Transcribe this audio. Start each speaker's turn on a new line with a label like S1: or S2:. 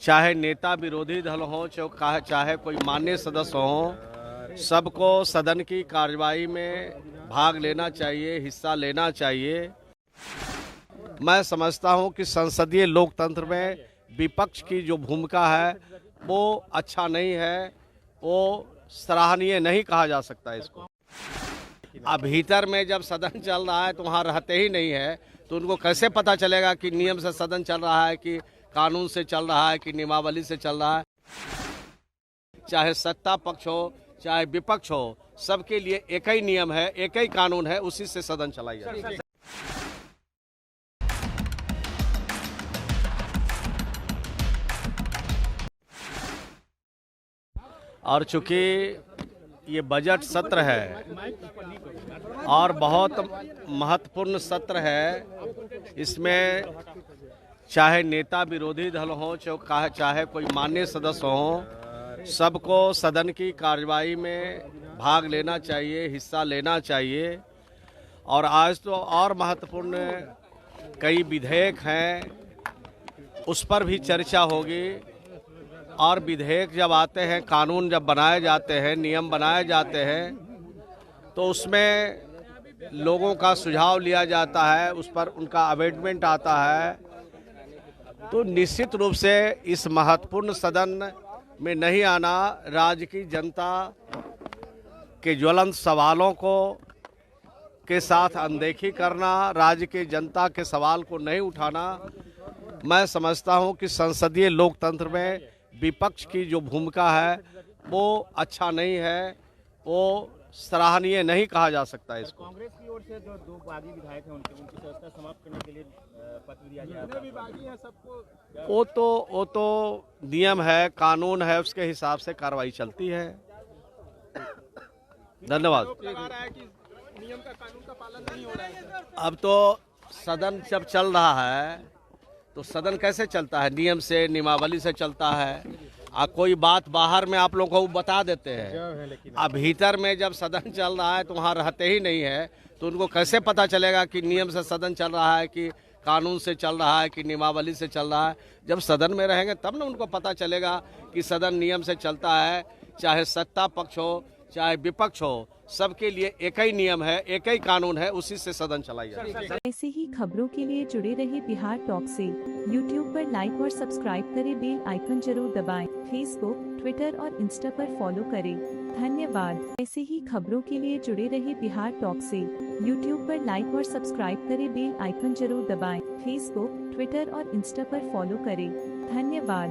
S1: चाहे नेता विरोधी दल हो, चाहे कोई मान्य सदस्य हो, सबको सदन की कार्यवाही में भाग लेना चाहिए, हिस्सा लेना चाहिए। मैं समझता हूं कि संसदीय लोकतंत्र में विपक्ष की जो भूमिका है वो अच्छा नहीं है, वो सराहनीय नहीं कहा जा सकता इसको। अब भीतर में जब सदन चल रहा है तो वहाँ रहते ही नहीं है, तो उनको कैसे पता चलेगा कि नियम से सदन चल रहा है, कि कानून से चल रहा है, कि नियमावली से चल रहा है। चाहे सत्ता पक्ष हो चाहे विपक्ष हो, सबके लिए एक ही नियम है, एक ही कानून है, उसी से सदन चलाई जाती है। और चूंकि ये बजट सत्र है और बहुत महत्वपूर्ण सत्र है, इसमें चाहे नेता विरोधी दल हो, चाहे कोई मान्य सदस्य हो, सबको सदन की कार्यवाही में भाग लेना चाहिए, हिस्सा लेना चाहिए। और आज तो और महत्वपूर्ण कई विधेयक हैं, उस पर भी चर्चा होगी। और विधेयक जब आते हैं, कानून जब बनाए जाते हैं, नियम बनाए जाते हैं, तो उसमें लोगों का सुझाव लिया जाता है, उस पर उनका अमेंडमेंट आता है। तो निश्चित रूप से इस महत्वपूर्ण सदन में नहीं आना, राज्य की जनता के ज्वलंत सवालों को के साथ अनदेखी करना, राज्य की जनता के सवाल को नहीं उठाना, मैं समझता हूं कि संसदीय लोकतंत्र में विपक्ष की जो भूमिका है वो अच्छा नहीं है, वो सराहनीय नहीं कहा जा सकता इसको।
S2: कांग्रेस की ओर से जो दो बागी विधायक हैं उनकी सदस्यता समाप्त करने के लिए पत्र दिया गया था।
S1: वो तो नियम है, कानून है, उसके हिसाब से कार्रवाई चलती है। धन्यवाद।
S2: नियम का कानून का पालन नहीं हो रहा है।
S1: अब तो सदन जब चल रहा है तो सदन कैसे चलता है? नियम से, नियमावली से चलता है। कोई बात बाहर में आप लोगों को बता देते हैं, अब भीतर में जब सदन चल रहा है तो वहाँ रहते ही नहीं है, तो उनको कैसे पता चलेगा कि नियम से सदन चल रहा है, कि कानून से चल रहा है, कि नियमावली से चल रहा है। जब सदन में रहेंगे तब ना उनको पता चलेगा कि सदन नियम से चलता है। चाहे सत्ता पक्ष हो चाहे विपक्ष हो, सबके लिए एक ही नियम है, एक ही कानून है, उसी से सदन चलाई जाती है।
S3: ऐसे ही खबरों के लिए जुड़े रहे बिहार टॉक से। यूट्यूब पर लाइक और सब्सक्राइब करें, बेल आइकन जरूर दबाएं। फेसबुक, ट्विटर और इंस्टा पर फॉलो करें। धन्यवाद। ऐसे ही खबरों के लिए जुड़े रहे बिहार टॉक से। यूट्यूब पर लाइक और सब्सक्राइब करें, बेल आइकन जरूर दबाएं। फेसबुक, ट्विटर और इंस्टा पर फॉलो करें। धन्यवाद।